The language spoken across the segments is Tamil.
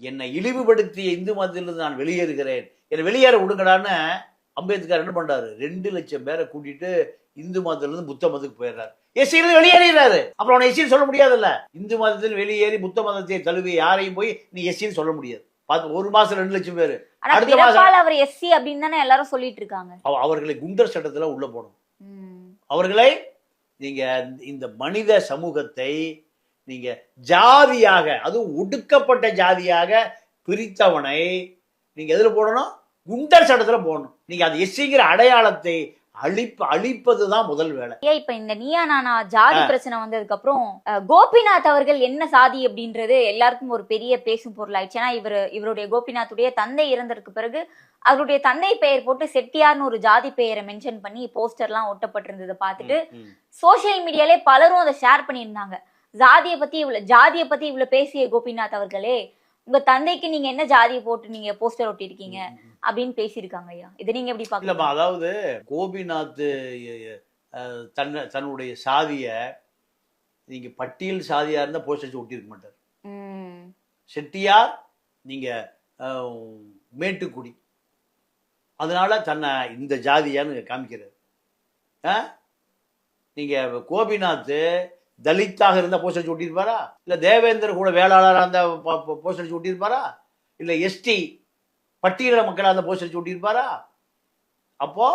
என்னை இழிவுபடுத்திய இந்து மதத்திலிருந்து நான் வெளியேறுகிறேன், என்னை வெளியேற விடுங்கடான்னு அம்பேத்கர் என்ன பண்றாரு, 2 லட்சம் பேரை கூட்டிட்டு இந்து மதத்திலிருந்து புத்த மதத்துக்கு போயிடுறாரு. எஸ்சியிலிருந்து வெளியேறாரு. அப்புறம் அவனை எஸ்சின்னு சொல்ல முடியாதுல்ல. இந்து மதத்தில் வெளியேறி புத்த மதத்தை தழுவி யாரையும் போய் நீ எஸ்சின்னு சொல்ல முடியாது. ஒரு மாசம் 2 லட்சம் பேரு, அடுத்த மாசம் அவர் எஸ்சி அப்படின்னு தானே எல்லாரும் சொல்லிட்டு இருக்காங்க. அவர்களை குண்டர் சட்டத்துல உள்ள போடணும். அவர்களை நீங்க இந்த மனித சமூகத்தை நீங்க ஜாதியாக, அதுவும் ஒடுக்கப்பட்ட ஜாதியாக பிரித்தவனை நீங்க எதுல போடணும், குண்டர் சட்டத்துல போடணும். நீங்க அது எஸ்சிங்கிற அடையாளத்தை அழிப்பதுதான் முதல் வேலை. இப்ப இந்த நீயா நானா ஜாதி பிரச்சனை வந்ததுக்கு அப்புறம் கோபிநாத் அவர்கள் என்ன சாதி அப்படின்றது எல்லாருக்கும் ஒரு பெரிய பேசும் பொருள் ஆயிடுச்சு. ஏன்னா இவருடைய கோபிநாத்துடைய தந்தை இறந்ததுக்கு பிறகு அவருடைய தந்தை பெயர் போட்டு செட்டியார்னு ஒரு ஜாதி பெயரை மென்ஷன் பண்ணி போஸ்டர் எல்லாம் ஒட்டப்பட்டிருந்ததை பார்த்துட்டு சோசியல் மீடியாலே பலரும் அதை ஷேர் பண்ணியிருந்தாங்க. ஜாதியை பத்தி இவ்வளவு பேசிய கோபிநாத் அவர்களே, உங்க தந்தைக்கு நீங்க என்ன ஜாதியை போட்டு நீங்க போஸ்டர் ஒட்டி இருக்கீங்க அப்படின்னு பேசியிருக்காங்க. ஐயா, இதை நீங்க எப்படி பாக்கல? அதாவது கோபிநாத் தன்னுடைய சாதிய நீங்க பட்டியல் சாதியா இருந்தா போஸ்டர் ஒட்டி இருக்க மாட்டார். செட்டியார், நீங்க மேட்டுக்குடி, அதனால தன்னை இந்த ஜாதியான்னு காமிக்கிறார். நீங்க கோபிநாத் தலித்தாக இருந்தா போஸ்டர் ஒட்டியிருப்பாரா? இல்ல தேவேந்திர கூட வேளாளராக இருந்தா போஸ்டர் ஒட்டியிருப்பாரா? இல்ல எஸ்டி பட்டியல மக்களாக இருந்த போஸ்டர் ஒட்டியிருப்பாரா? அப்போ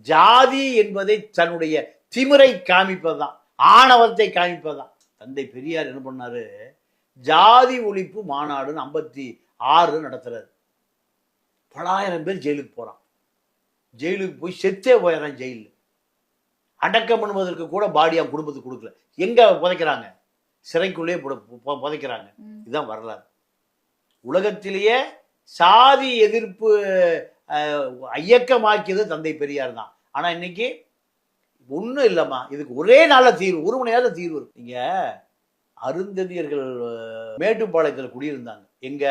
ஜாதி என்பதை தன்னுடைய திமிரை காமிப்பதுதான், ஆணவத்தை காமிப்பதுதான். தந்தை பெரியார் என்ன பண்ணாரு, ஜாதி ஒழிப்பு மாநாடுன்னு 56 நடத்துறாரு. பலாயிரம் பேர் ஜெயிலுக்கு போறான். ஜெயிலுக்கு போய் செத்தே போயிடறான். ஜெயிலு அடக்கம் பண்ணுவதற்கு கூட பாடி அவன் குடும்பத்துக்கு கொடுக்கல. எங்க புதைக்கிறாங்க, சிறைக்குள்ளேயே புதைக்கிறாங்க. இதுதான் வரலாறு. உலகத்திலேயே சாதி எதிர்ப்பு இயக்கமாக்கியது தந்தை பெரியார் தான். ஆனா இன்னைக்கு ஒண்ணும் இல்லம்மா, இதுக்கு ஒரே நாள்ல தீர்வு, 1 மணி நேரத்துல தீர்வு. நீங்க அருந்ததியர்கள் மேட்டுப்பாளையத்துல குடியிருந்தாங்க. எங்க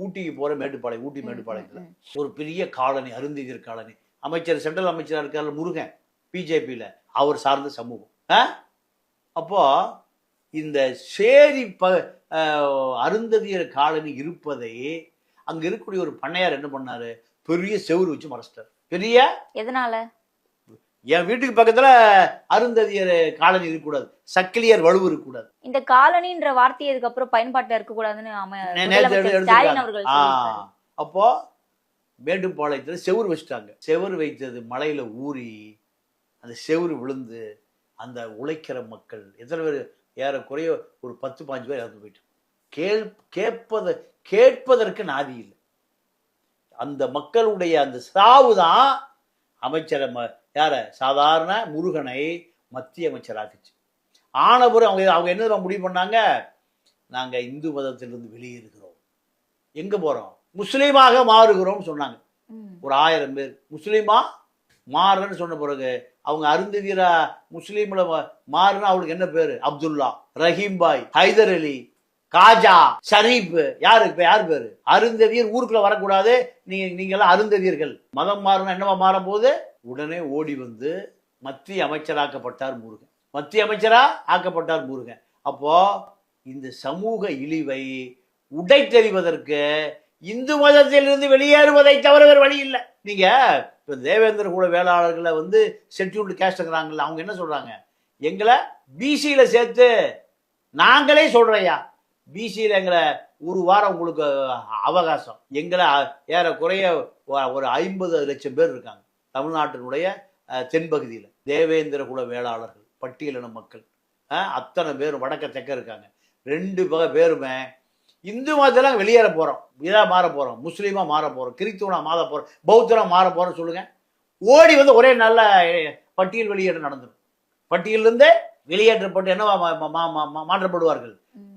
ஊட்டிக்கு போற மேட்டுப்பாளையம், ஊட்டி மேட்டுப்பாளையத்துல ஒரு பெரிய காலனி, அருந்ததியர் காலனி. அமைச்சர், சென்ட்ரல் அமைச்சரா இருக்காரு முருகன், பிஜேபியில, அவர் சார்ந்த சமூகம். அப்போ இந்த சேரி அருந்ததியர் காலனி இருப்பதை அங்க இருக்கக்கூடிய ஒரு பண்ணையார் என்ன பண்ணாரு, பெரிய செவுரு வச்சு மறைச்சிட்டார். பெரிய எதனால? என் வீட்டுக்கு பக்கத்துல அருந்ததியர் காலனி இருக்கக்கூடாது, சக்கிலியர் வலுவு இருக்கக்கூடாது. இந்த காலனின்ற வார்த்தை அதுக்கு அப்புறம் பயன்பாட்டில் இருக்கக்கூடாதுன்னு. அப்போ மேட்டுப்பாளையத்துல செவுரு வச்சுட்டாங்க. செவுரு வைத்தது மலையில ஊறி அந்த செவுரு விழுந்து அந்த உழைக்கிற மக்கள் எத்தனை பேர், ஏறக்குறைய ஒரு 10-15 பேர் இறந்து போயிட்டு. கேட்பதற்கு நாதி இல்லை. அந்த மக்களுடைய அந்த சாவுதான் அமைச்சரை யார சாதாரண முருகனை மத்திய அமைச்சராக்குச்சு. ஆனபுரம் அவங்க என்ன முடிவு பண்ணாங்க, நாங்க இந்து மதத்திலிருந்து வெளியேறுகிறோம், எங்க போறோம், முஸ்லீமாக மாறுகிறோம் சொன்னாங்க. ஒரு 1000 பேர் முஸ்லீமா மாறுன்னு சொன்ன பிறகு அவங்க அருந்ததியரா முஸ்லீம்ல மாறுனா அவளுக்கு என்ன பேரு, அப்துல்லா, ரஹீம் பாய், ஹைதர் அலி, காஜா, ஷரீப். யாரு பேரு? அருந்ததியர் ஊருக்குள்ள வரக்கூடாது, நீங்க எல்லாம் அருந்ததியர்கள். மதம் மாறுனா என்னவா மாற போது, உடனே ஓடி வந்து மத்திய அமைச்சராக்கப்பட்டார் முருகன். மத்திய அமைச்சரா ஆக்கப்பட்டார் முருகன். அப்போ இந்த சமூக இழிவை உடைத்தெறிவதற்கு இந்து மதத்திலிருந்து வெளியேறுவதை தவிர வேறு வழி இல்லை. நீங்க இப்ப தேவேந்திர கூட வேளாளர்களை ஷெட்யூல்டு கேஸ்ட்ங்கிறாங்கல்ல, அவங்க என்ன சொல்றாங்க, எங்களை பிசியில சேர்த்து நாங்களே சொல்றையா, பிசியில எங்களை ஒரு வாரம் உங்களுக்கு அவகாசம். எங்களை ஏறக்குறைய ஒரு 50 லட்சம் பேர் இருக்காங்க தமிழ்நாட்டினுடைய தென்பகுதியில். தேவேந்திர குல வேளாளர்கள், பட்டியலின மக்கள் அத்தனை பேரும் வடக்க தெற்க இருக்காங்க. 2 பேருமே இந்து மதத்தில் வெளியேற போறோம், இதா மாற போறோம், முஸ்லீமா மாற போறோம், கிறிஸ்துவனா மாற போறோம், பௌத்தனா மாற போறோம் சொல்லுங்க. ஓடி வந்து ஒரே நல்ல பட்டியல் வெளியேற்றம் நடந்துடும். பட்டியலிருந்து வெளியேற்றப்பட்டு என்னவா மாற்றப்படுவார்கள்,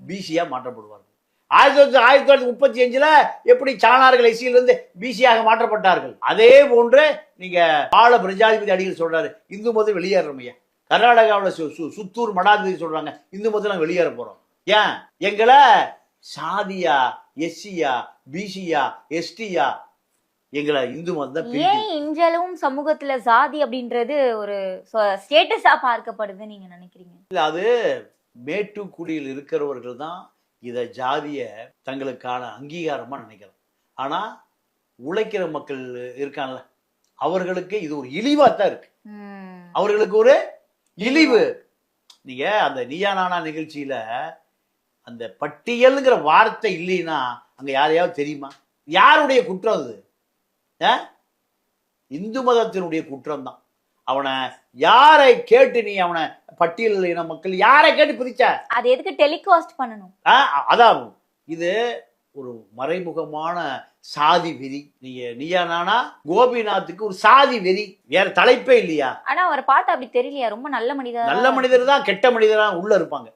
பிசியா மாற்றப்படுவார்கள். 1935 எப்படி சாணார்கள் எஸ்சியிலிருந்து பிசியாக மாற்றப்பட்டார்கள், அதே போன்று நீங்க ஆள பிரஜாதிபதி அடிகள் சொல்றாரு இந்து மதம் வெளியேறமையா. கர்நாடகாவில் சுத்தூர் மடாதிபதி சொல்றாங்க இந்து மதம் வெளியேற போறோம். ஏன் எங்களை சாதியா, எஸ்சியா, பிசியா, எஸ்டியா, எங்களை இந்து மதம். ஏன் இன்றளவும் சமூகத்துல சாதி அப்படின்றது ஒரு ஸ்டேட்டஸா பார்க்கப்படுது நீங்க நினைக்கிறீங்க? இல்ல, அது மேட்டுக்குடியில் இருக்கிறவர்கள் தான் இதை ஜாதிய தங்களுக்கான அங்கீகாரமா நினைக்கிறேன். ஆனா உழைக்கிற மக்கள் இருக்கான்ல, அவர்களுக்கு இது ஒரு இழிவா தான் இருக்கு. அவர்களுக்கு ஒரு இழிவு. நீங்க அந்த நீயா நானா நிகழ்ச்சியில அந்த பட்டியல்ங்கிற வார்த்தை இல்லைன்னா அங்க யாரையாவது தெரியுமா? யாருடைய குற்றம் அது? இந்து மதத்தினுடைய குற்றம் தான். அவனை யாரை கேட்டு நீ அவனை பட்டியல் இன மக்கள் யாரை கேட்டு பிரிச்ச? அது எதுக்கு டெலிகாஸ்ட் பண்ணணும்? அதான் இது ஒரு மறைமுகமான சாதி வெறி. நீங்க நீயா நானா கோபிநாத்துக்கு ஒரு சாதி வெறி, வேற தலைப்பே இல்லையா? ஆனா அவரை பார்த்தா அப்படி தெரியலையா? ரொம்ப நல்ல மனிதர். நல்ல மனிதர் தான், கெட்ட மனிதரா உள்ள இருப்பாங்க.